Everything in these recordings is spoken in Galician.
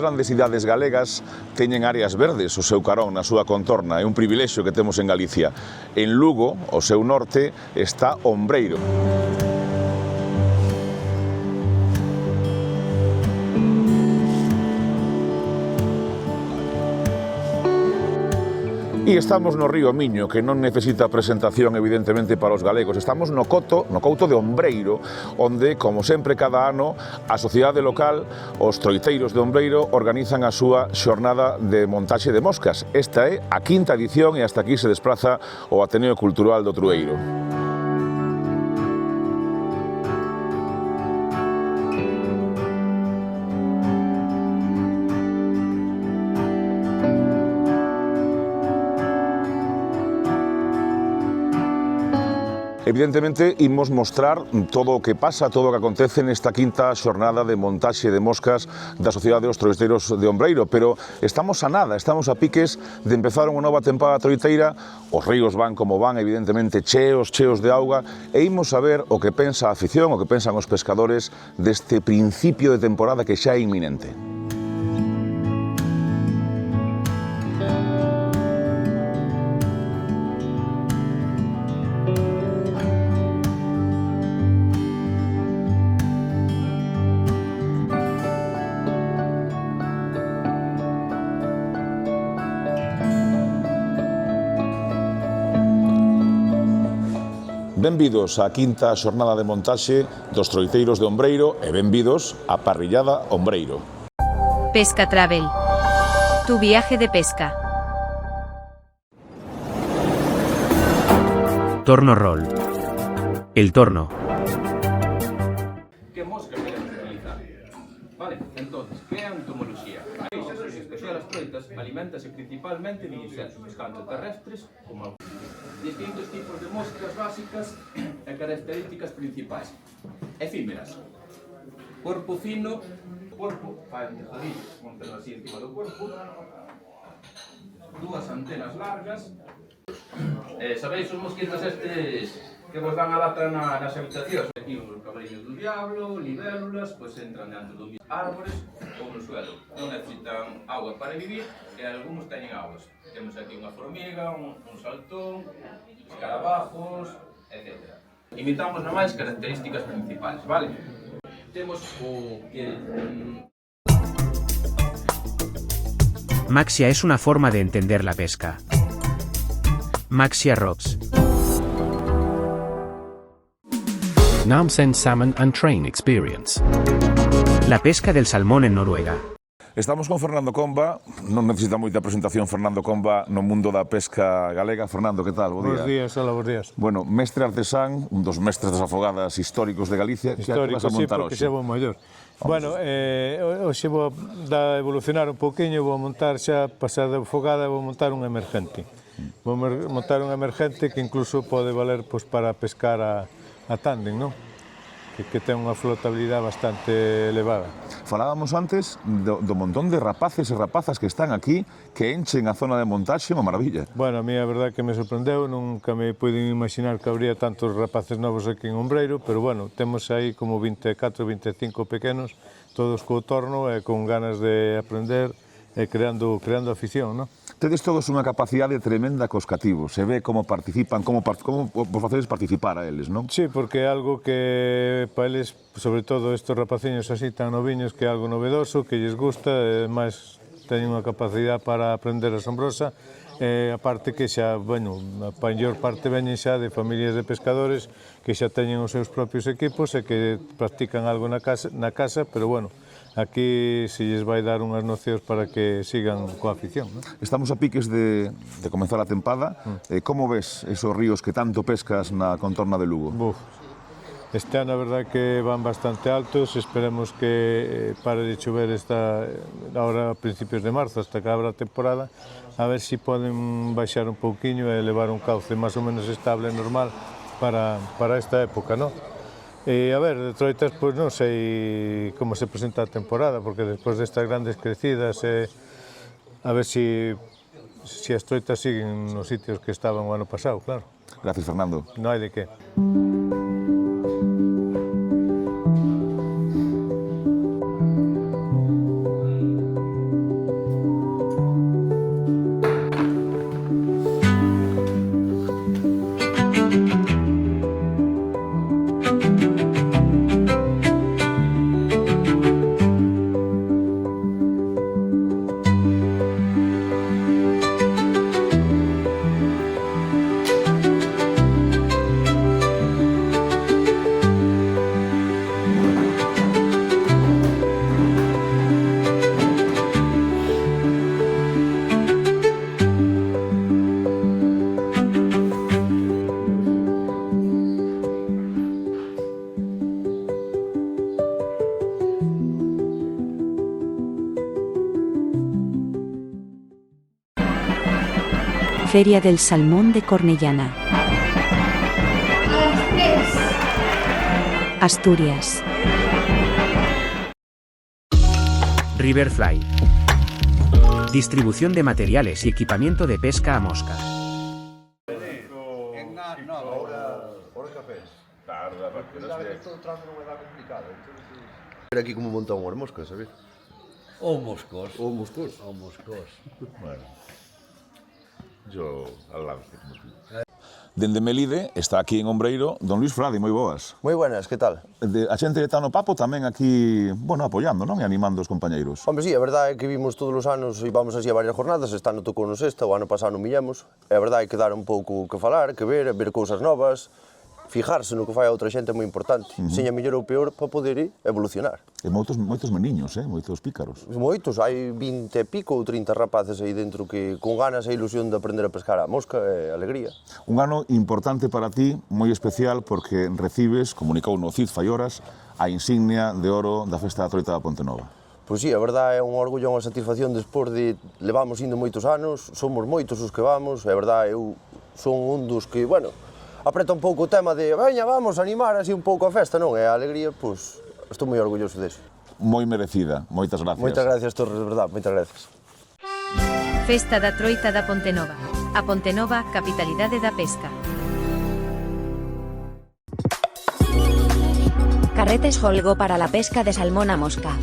grandes cidades galegas teñen áreas verdes o seu carón na súa contorna, é un privilexio que temos en Galicia. En Lugo, o seu norte, está Ombreiro. E estamos no río Miño, que non necesita presentación, evidentemente, para os galegos. Estamos no couto de Ombreiro, onde, como sempre, cada ano, a sociedade local, os troiteiros de Ombreiro, organizan a súa xornada de montaxe de moscas. Esta é a quinta edición e hasta aquí se despraza o Ateneo Cultural do Trueiro. Evidentemente, imos mostrar todo o que pasa, todo o que acontece nesta quinta xornada de montaxe de moscas da Sociedade dos Troiteiros de Ombreiro, pero estamos a nada, estamos a piques de empezar unha nova tempada troiteira, os ríos van como van, evidentemente cheos de auga, e imos a ver o que pensa a afición, o que pensan os pescadores deste principio de temporada que xa é inminente. Benvidos á quinta xornada de montaxe dos Troiteiros de Ombreiro e benvidos á parrillada Ombreiro. Pesca Travel. Tu viaje de pesca. Torno Roll. El torno. Que mosca queremos utilizar? Vale, entonces, que é a entomoloxía? A especial as troitas aliméntase principalmente de insectos, tanto terrestres como distintos tipos de moscas básicas e características principais. Efímeras. Corpo fino, corpo, fai tejadillo, montelo así encima do corpo, dúas antenas largas. Sabeis os mosquitos estes que vos dan a latra nas habitacións? Aquí os cabreiros do diablo, libélulas, pois entran dentro dos árbores ou no suelo. Non necesitan agua para vivir e algúns teñen augas. Temos aquí unha formiga, un saltón, escarabajos, etc. Imitamos na máis características principais, vale? Temos o que... Maxia es una forma de entender la pesca. Maxia Rods. Namsen Salmon and Train Experience. La pesca del salmón en Noruega. Estamos con Fernando Comba, non necesita moita presentación Fernando Comba no mundo da pesca galega. Fernando, que tal? Bo día. Bos días, hola, bos días. Bueno, mestre artesán, un dos mestres das afogadas históricos de Galicia. Histórico, que vas a montar sí, porque hoxe? xa vou maior. Bueno, hoxe vou a evolucionar un poquinho, vou montar xa, pasar de afogada, vou montar un emergente. Vou montar un emergente que incluso pode valer pois, para pescar a tándem, non? Que ten unha flotabilidade bastante elevada. Falábamos antes do montón de rapaces e rapazas que están aquí, que enchen a zona de montaxe, unha maravilla. Bueno, a mí a verdade que me sorprendeu, nunca me puiden imaginar que habría tantos rapaces novos aquí en Ombreiro, pero bueno, temos aí como 24, 25 pequenos, todos co torno e con ganas de aprender e creando afición, non? Tedes todos unha capacidade tremenda cos cativos, se ve como participan, como vos facedes participar a eles, non? Sí, porque é algo que para eles, sobre todo estes rapaciños así tan noviños, que é algo novedoso, que lles gusta, e máis teñen unha capacidade para aprender asombrosa, e aparte que xa, bueno, a maior parte veñen xa de familias de pescadores que xa teñen os seus propios equipos e que practican algo na casa, pero bueno, aquí se lles vai dar unhas nocións para que sigan coa afición, non? Estamos a piques de comenzar a tempada. Como ves esos ríos que tanto pescas na contorna de Lugo? Buf, este ano a verdade que van bastante altos, esperemos que pare de chover ahora a principios de marzo, hasta que abra a temporada, a ver se poden baixar un pouquiño e levar un cauce máis ou menos estable e normal para esta época, non? E, a ver, de troitas, pois non sei como se presenta a temporada, porque despois destas grandes crecidas, a ver se as troitas siguen nos sitios que estaban o ano pasado, claro. Gracias, Fernando. Non hai de que. Feria del Salmón de Cornellana. Asturias. Riverfly. Distribución de materiales y equipamiento de pesca a mosca. Aquí como montar unhas moscas, sabes? Ou moscos. Ou moscos. Ou moscos. Bueno, yo al lance. Dende Melide está aquí en Ombreiro don Luís Frade, moi boas. Moi buenas, que tal? A xente está no Papo tamén aquí, bueno, apoiando, non? E animando os compañeiros. Hombre, sí, a verdade é que vimos todos os anos e vamos así a varias jornadas, este ano tocou nos esta, o ano pasado non millamos, e a verdade é que dar un pouco que falar, que ver cousas novas, fijarse no que fai a outra xente é moi importante, seña mellor ou peor para poder evolucionar. E moitos meniños, moitos pícaros. Moitos, hai 20 e pico ou 30 rapaces aí dentro que con ganas e ilusión de aprender a pescar a mosca e alegría. Un ano importante para ti, moi especial, porque recibes, comunicou no CID fai horas, a insignia de oro da Festa da Troita da Ponte Nova. Pois sí, a verdade é un orgullo e unha satisfacción despois de levamos indo moitos anos, somos moitos os que vamos, e a verdade eu son un dos que, bueno, apreta un pouco o tema de veña, vamos a animar así un pouco a festa, non? E a alegría, pois, estou moi orgulloso deso. Moi merecida, moitas gracias. Moitas gracias, Torres, de verdade, moitas gracias. Festa da Troita da Pontenova. A Pontenova, capitalidade da pesca. Carretes Holgo para la pesca de salmón a mosca.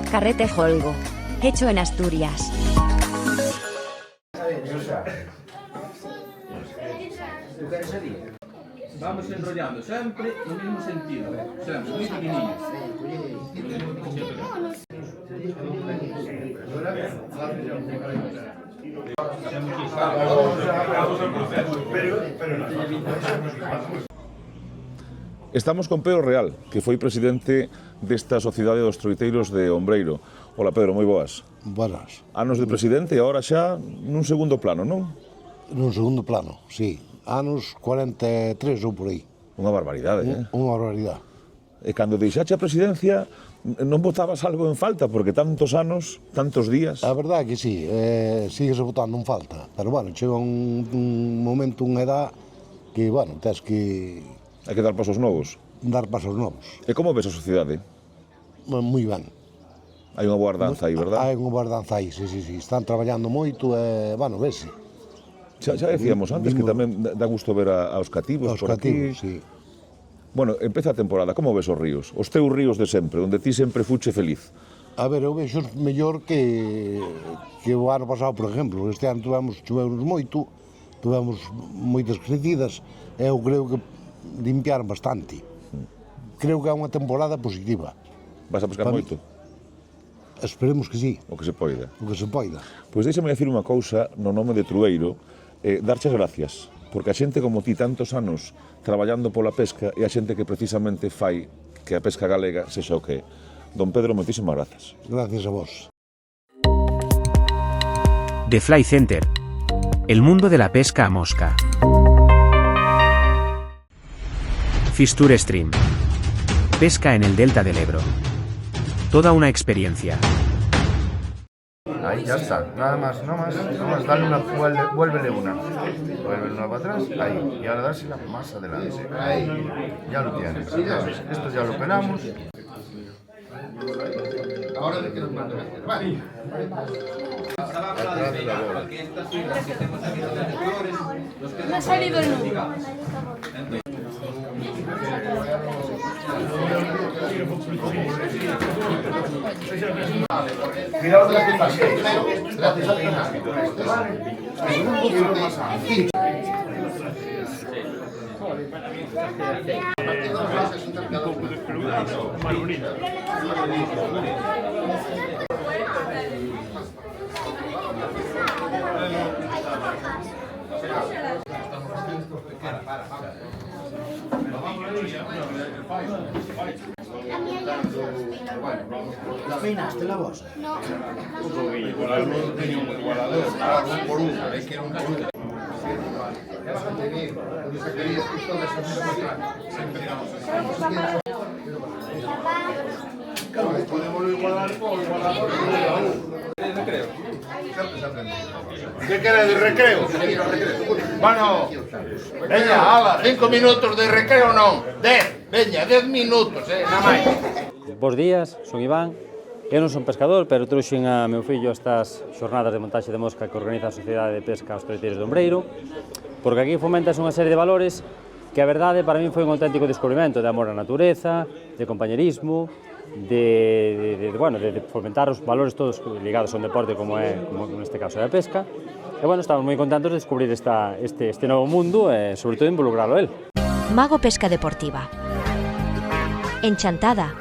Carrete Holgo, hecho en Asturias. Vamos enrollando sempre no mismo sentido, sempre moi pequeniños. Estamos con Pedro Real, que foi presidente desta Sociedade dos Troiteiros de Ombreiro. Hola Pedro, moi boas. Buenas. Anos de presidente e agora xa nun segundo plano, non? Nun segundo plano, sí. Anos 43 ou por aí. Unha barbaridade, Unha barbaridade. E cando deixache a presidencia, non botabas algo en falta, porque tantos anos, tantos días... A verdade é que sí, síguese botando en falta. Pero, bueno, chega un momento, unha edad, que, bueno, tens que... Hai que dar pasos novos. Dar pasos novos. E como ves a sociedade? Moi ben. Hai unha boa ardanza aí, verdad? Hai unha boa ardanza aí, sí. Están traballando moito e, bueno, vese. Xa decíamos antes que tamén dá gusto ver aos cativos por aquí. Sí. Bueno, empeza a temporada, como ves os ríos? Os teus ríos de sempre, onde ti sempre fuche feliz. A ver, eu vexo mellor que o ano pasado, por exemplo. Este ano chovemos moito, tivemos moitas crecidas, e eu creo que limpiaron bastante. Creo que é unha temporada positiva. Vas a pescar moito? Esperemos que sí. O que se poida. O que se poida. Pois deixame dicir unha cousa no nome de Trueiro, darches gracias, porque a xente como ti tantos anos traballando pola pesca e a xente que precisamente fai que a pesca galega sexa o que é. Don Pedro, moitísimas grazas. Gracias a vos. The Fly Center. El mundo de la pesca a mosca. Fisture Stream. Pesca en el delta del Ebro. Toda una experiencia. Ahí ya está, nada más, no más, dale una, vuélvele una para atrás, ahí, y ahora dársela más adelante, ahí, ya lo tienes, esto ya lo pelamos. Ahora de que nos mando a hacer, vale. Me ha salido el nudo. Cuidado de las pipas, gracias al dinámico. Un poquito más amplio. ¿Peinaste la voz? No. Un igualador tenía un igualador, un por uno, hay que ir un por uno. Podemos igualar por igualador. Que quere de recreo? Bueno, veña, ala, 5 minutos de recreo non, 10, veña, 10 minutos, nada máis. Bos días, son Iván. Eu non son pescador, pero trouxen a meu fillo a estas xornadas de montaxe de mosca que organiza a Sociedade de Pesca aos Troiteiros de Ombreiro, porque aquí fomentas unha serie de valores que a verdade para min foi un auténtico descubrimento de amor á natureza, de compañerismo, de fomentar os valores todos ligados a un deporte como neste caso é a pesca. E bueno, estamos moi contentos de descubrir este novo mundo e sobre todo involucralo a él. Mago Pesca Deportiva. Enchantada.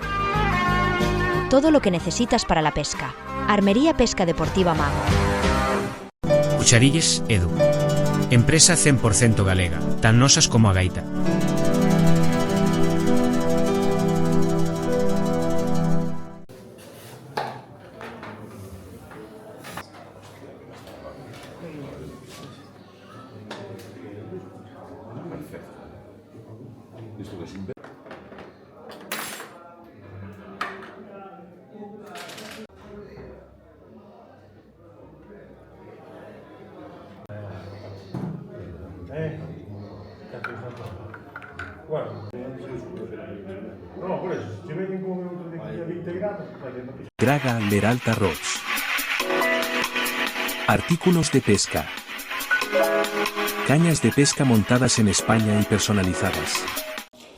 Todo lo que necesitas para la pesca. Armería Pesca Deportiva Mago. Cucharilles Edu. Empresa 100% galega, tan nosas como a gaita. Draga Leralta Rods. Artículos de pesca. Cañas de pesca montadas en España y personalizadas.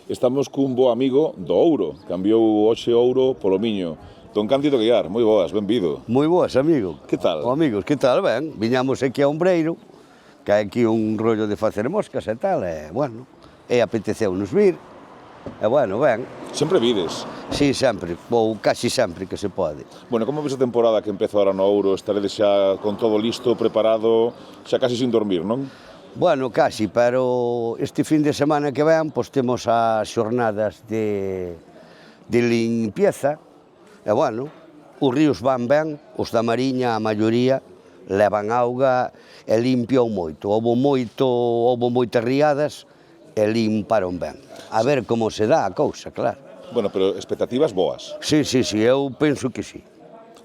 Estamos cun bo amigo do Ouro, cambiou hoxe Ouro polo Miño. Don Cándido Guiar, moi boas, benvido. Moi boas, amigo. Que tal? Amigos, que tal? Ben, viñamos aquí a Ombreiro, que hai aquí un rollo de facer moscas e tal, e, bueno, e apeteceu-nos vir, e, bueno, ben. Sempre vides? Sí, sempre, ou casi sempre que se pode. Bueno, como ves a temporada que empeza ahora no Ouro? Estaredes xa con todo listo, preparado, xa casi sin dormir, non? Bueno, casi, pero este fin de semana que ven, pois temos as xornadas de limpieza, e, bueno, os ríos van ben, os da Mariña, a maioría, levan auga e limpiou moito. Houve moitas riadas e limparon ben. A ver como se dá a cousa, claro. Bueno, pero expectativas boas. Sí, eu penso que sí.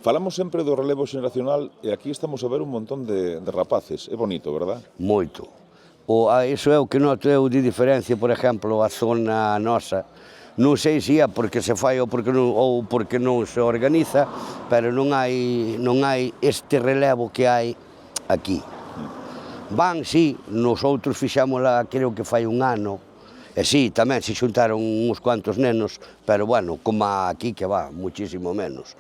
Falamos sempre do relevo xeracional e aquí estamos a ver un montón de rapaces. É bonito, verdad? Moito. Iso é o que noto eu de diferencia, por exemplo, a zona nosa. Non sei se é porque se fai ou porque non se organiza, pero non hai este relevo que hai aquí. Van, sí, nos outros fixámola, creo que fai un ano, e sí, tamén se xuntaron uns cuantos nenos, pero, bueno, como aquí que va, muchísimo menos.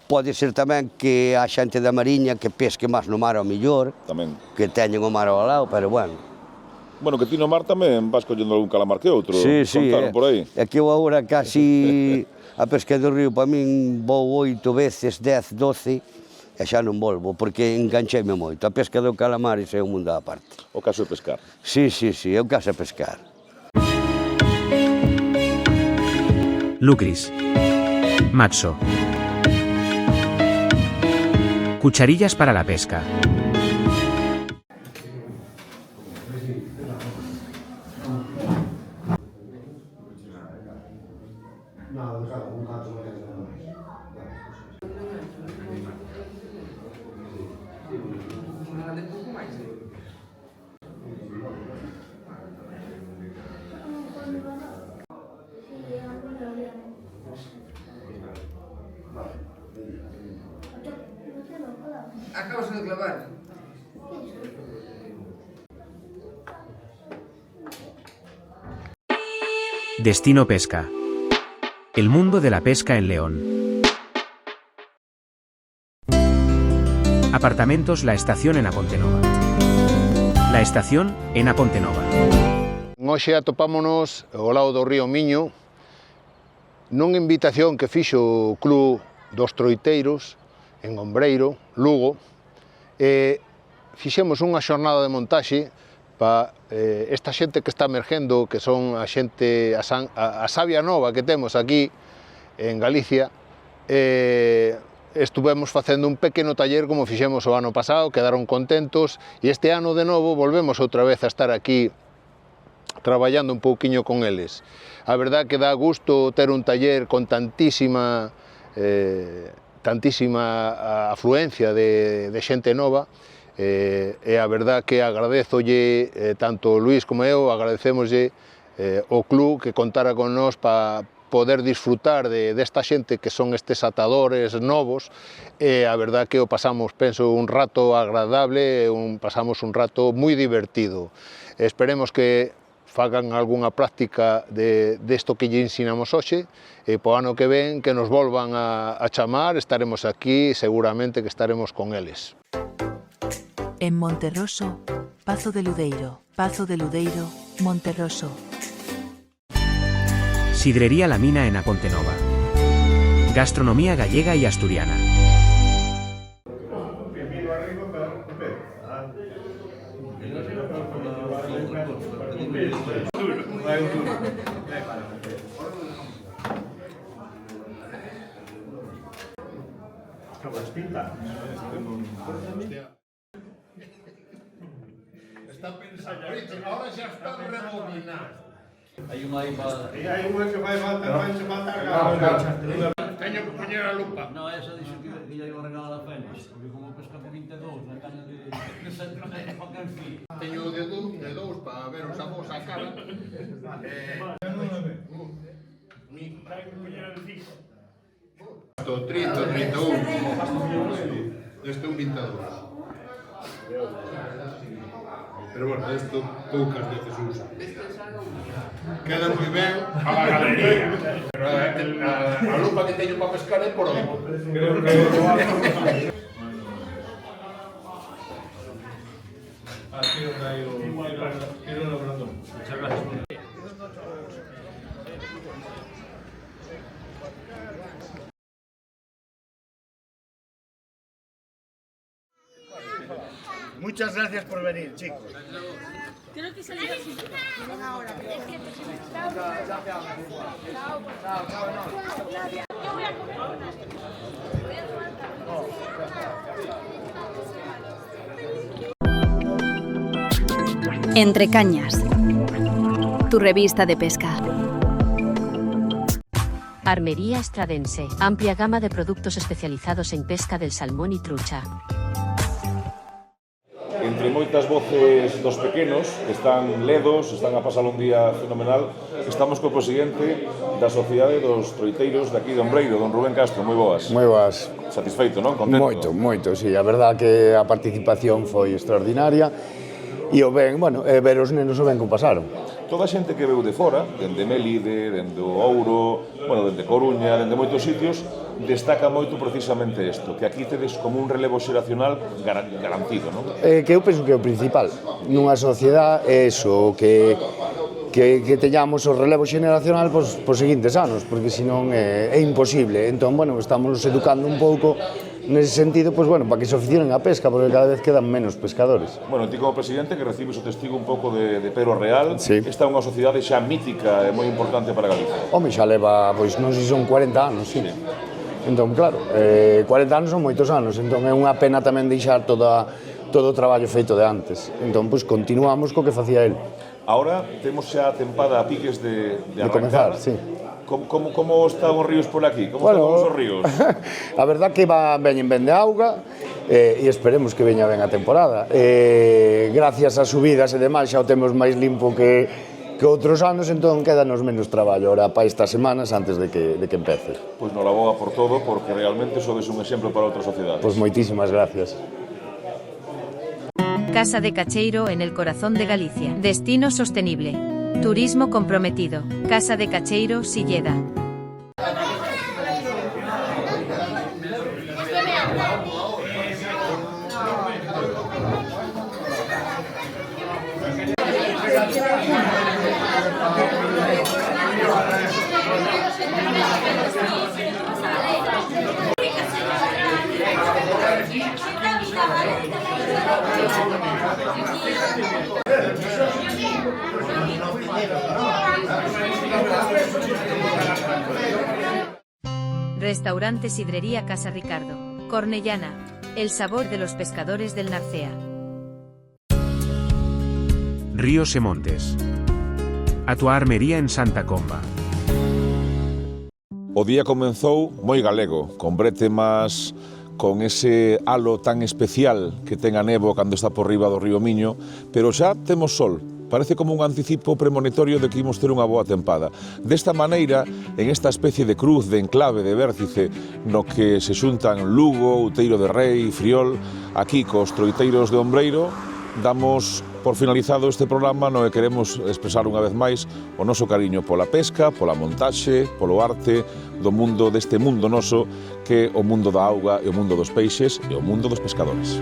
Pode ser tamén que a xente da Mariña que pesque máis no mar ao millor, que teñen o mar ao lado, pero, bueno. Bueno, que ti no mar tamén vas collendo algún calamar que outro, contaron por aí. É que eu agora casi a pesca do río, para min, vou 8 veces, 10, 12, e xa non volvo, porque engancheime moito. A pesca do calamar é un mundo á parte. O caso é pescar. Sí, é o caso é pescar. Lucris. Matzo. Cucharillas para la pesca. Acabas de clavar. Destino Pesca. El mundo de la pesca en León. Apartamentos La Estación en Apontenova. La Estación en Apontenova. Hoxe atopámonos ao lado do río Miño nunha invitación que fixo o Club dos Troiteiros en Ombreiro, Lugo, e fixemos unha xornada de montaxe para esta xente que está emergendo, que son a xente, a savia nova que temos aquí en Galicia, estuvemos facendo un pequeno taller como fixemos o ano pasado, quedaron contentos, e este ano de novo volvemos outra vez a estar aquí traballando un pouquiño con eles. A verdad que dá gusto ter un taller con tantísima tantísima afluencia de xente nova, e a verdad que agradezolle, tanto Luís como eu, agradecemoslle o club que contara con nós para poder disfrutar desta xente que son estes atadores novos, e a verdad que o pasamos, penso, un rato agradable, pasamos un rato moi divertido. Esperemos que fagan algunha práctica desto que lle ensinamos hoxe, e po ano que ven que nos volvan a chamar, estaremos aquí, seguramente que estaremos con eles. En Monterroso, Pazo de Ludeiro, Monterroso. Sidrería La Mina en A Pontenova. Gastronomía gallega y asturiana. Está pensando, ahora xa está rebobinado. Hai unha aí para... Hai unha que vai matar. Teño que poñer a lupa. No, esa dixo que lle iba a regalar a Fénix, porque como pesca por 22, na caña de centro de Joaquín. Teño de dous para ver os avós a cara. Estou 30, 31. Este é un 22. Pero bueno, isto poucas veces usa. Queda moi ben a la galería. Pero a lupa que teño para pescar é por onde. Creo que... Aquí onde hai o tiro no Brandón. Muchas gracias. Muchas gracias por venir, chicos. Creo que salir así. Ahora. Entre Cañas, tu revista de pesca. Armería Estradense, amplia gama de productos especializados en pesca del salmón y trucha. Entre moitas voces dos pequenos que están ledos, están a pasar un día fenomenal, estamos co presidente da Sociedade dos Troiteiros de aquí de Ombreiro, don Rubén Castro. Moi boas. Moi boas. Satisfeito, non? Contento? Moito, sí. A verdad que a participación foi extraordinaria e o ben, bueno, ver os nenos o ben que pasaron. Toda a xente que veu de fora, dende Melide, dende o Ouro, bueno, dende Coruña, dende moitos sitios, destaca moito precisamente isto, que aquí tedes como un relevo xeracional garantido, non? Que eu penso que é o principal. Nunha sociedade é iso, que teñamos o relevo xeneracional pos seguintes anos, porque senón é imposible. Entón, bueno, estamos educando un pouco nese sentido, pois, bueno, para que se aficionen a pesca, porque cada vez quedan menos pescadores. Bueno, ti como presidente que recibes o testigo un pouco de Pero Real, sí. Esta é unha sociedade xa mítica e moi importante para Galicia. Home, xa leva, pois, non sei se son 40 anos, sí. Entón, claro, 40 anos son moitos anos, entón é unha pena tamén deixar todo o traballo feito de antes. Entón, pois, continuamos co que facía el. Ahora temos xa a tempada a piques de comezar, sí. Como están os ríos por aquí? Como están os ríos? A verdad que veñen ben de auga e esperemos que veña ben a temporada. Gracias ás subidas e demais xa o temos máis limpo que outros anos, entón quédanos menos traballo ahora para estas semanas antes de que empece. Pois noraboa por todo, porque realmente sodes un exemplo para outras sociedades. Pois moitísimas gracias. Casa de Cacheiro en el corazón de Galicia. Destino sostenible. Turismo comprometido. Casa de Cacheiro, Silleda. Restaurante Sidrería Casa Ricardo, Cornellana, el sabor de los pescadores del Narcea. Ríos e Montes. A tua armería en Santa Comba. O día comenzou moi galego, con brétemas, con ese halo tan especial que ten a néboa cando está por riba do río Miño, pero xa temos sol. Parece como un anticipo premonitorio de que imos ter unha boa tempada. Desta maneira, en esta especie de cruz, de enclave, de vértice, no que se xuntan Lugo, Outeiro de Rei, Friol, aquí cos troiteiros de Ombreiro, damos por finalizado este programa no que queremos expresar unha vez máis o noso cariño pola pesca, pola montaxe, polo arte do mundo, deste mundo noso que é o mundo da auga e o mundo dos peixes e o mundo dos pescadores.